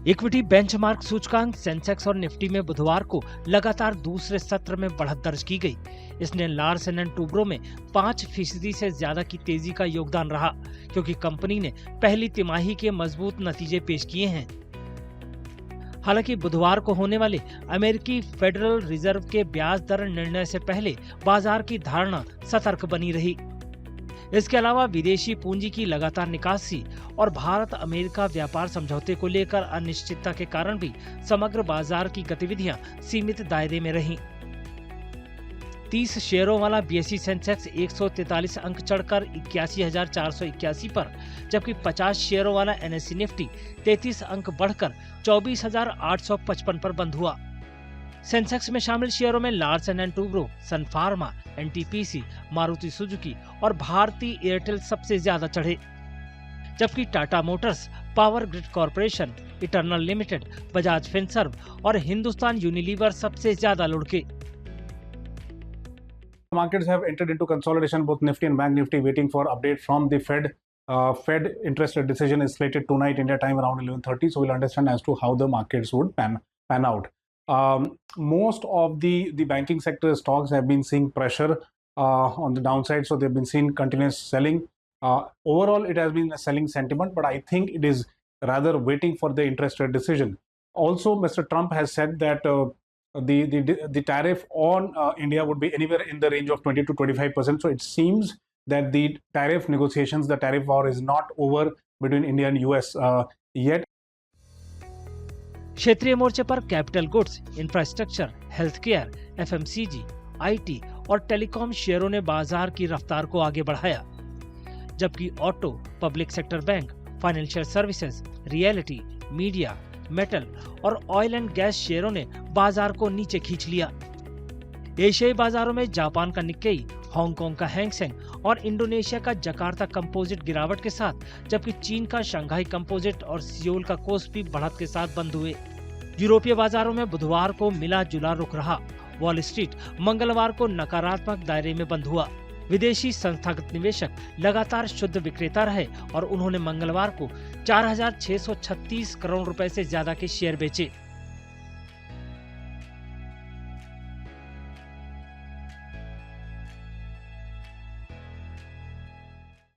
Equity benchmark सूचकांक Sensex और Nifty में बुधवार को लगातार दूसरे सत्र में बढ़त दर्ज की गई। इसने लार्सन एंड टूब्रो में 5% से ज्यादा की तेजी का योगदान रहा, क्योंकि कंपनी ने पहली तिमाही के मजबूत नतीजे पेश किए हैं। हालांकि बुधवार को होने वाले अमेरिकी फेडरल रिजर्व के ब्याज दर निर्णय से पहले बाजार की धारणा सतर्क बनी रही। इसके अलावा विदेशी पूंजी की लगातार निकासी और भारत अमेरिका व्यापार समझौते को लेकर अनिश्चितता के कारण भी समग्र बाजार की गतिविधियां सीमित दायरे में रहीं। 30 शेयरों वाला बीएसई सेंसेक्स 143 अंक चढ़कर 81,481 पर, जबकि 50 शेयरों वाला एनएसई निफ्टी 33 अंक बढ़कर 24,855 पर बंद हुआ। सेंसेक्स में शामिल शेयरों में लार्सन एंड टूब्रो, सन फार्मा, एनटीपीसी, मारुति सुजुकी और भारती एयरटेल सबसे ज्यादा चढ़े, जबकि टाटा मोटर्स, पावर ग्रिड कॉरपोरेशन, इटर्नल लिमिटेड, बजाज फिनसर्व और हिंदुस्तान यूनिलीवर सबसे ज्यादा लुढ़के। Markets have entered into consolidation, both Nifty and Bank Nifty, waiting for update from the Fed. Fed interest rate decision is slated tonight India time around 11:30, so we'll understand as to how the markets would pan out. Most of the banking sector stocks have been seeing pressure on the downside, so they've been seeing continuous selling. Overall, it has been a selling sentiment, but I think it is rather waiting for the interest rate decision. Also, Mr. Trump has said that the tariff on India would be anywhere in the range of 20 to 25%. So it seems that the tariff negotiations, the tariff war is not over between India and US yet. क्षेत्रीय मोर्चे पर capital goods, infrastructure, health care, FMCG, IT और telecom शेयरों ने बाजार की रफ्तार को आगे बढ़ाया, जबकि auto, public sector bank, financial services, reality, media, metal और ऑयल एंड गैस शेयरों ने बाजार को नीचे खींच लिया। एशियाई बाजारों में जापान का निक्केई, हांगकांग का हैंगसेंग और इंडोनेशिया का जकार्ता कंपोजिट गिरावट के साथ, जबकि चीन का शंघाई कंपोजिट और सियोल का कोस्पी बढ़त के साथ बंद हुए। यूरोपीय बाजारों में बुधवार को मिला जुला रुख रहा। वॉल स्ट्रीट मंगलवार को नकारात्मक दायरे में बंद हुआ। विदेशी संस्थागत निवेशक लगातार शुद्ध विक्रेता रहे और उन्होंने मंगलवार को 4,636 करोड़ रुपए से ज्यादा के शेयर बेचे।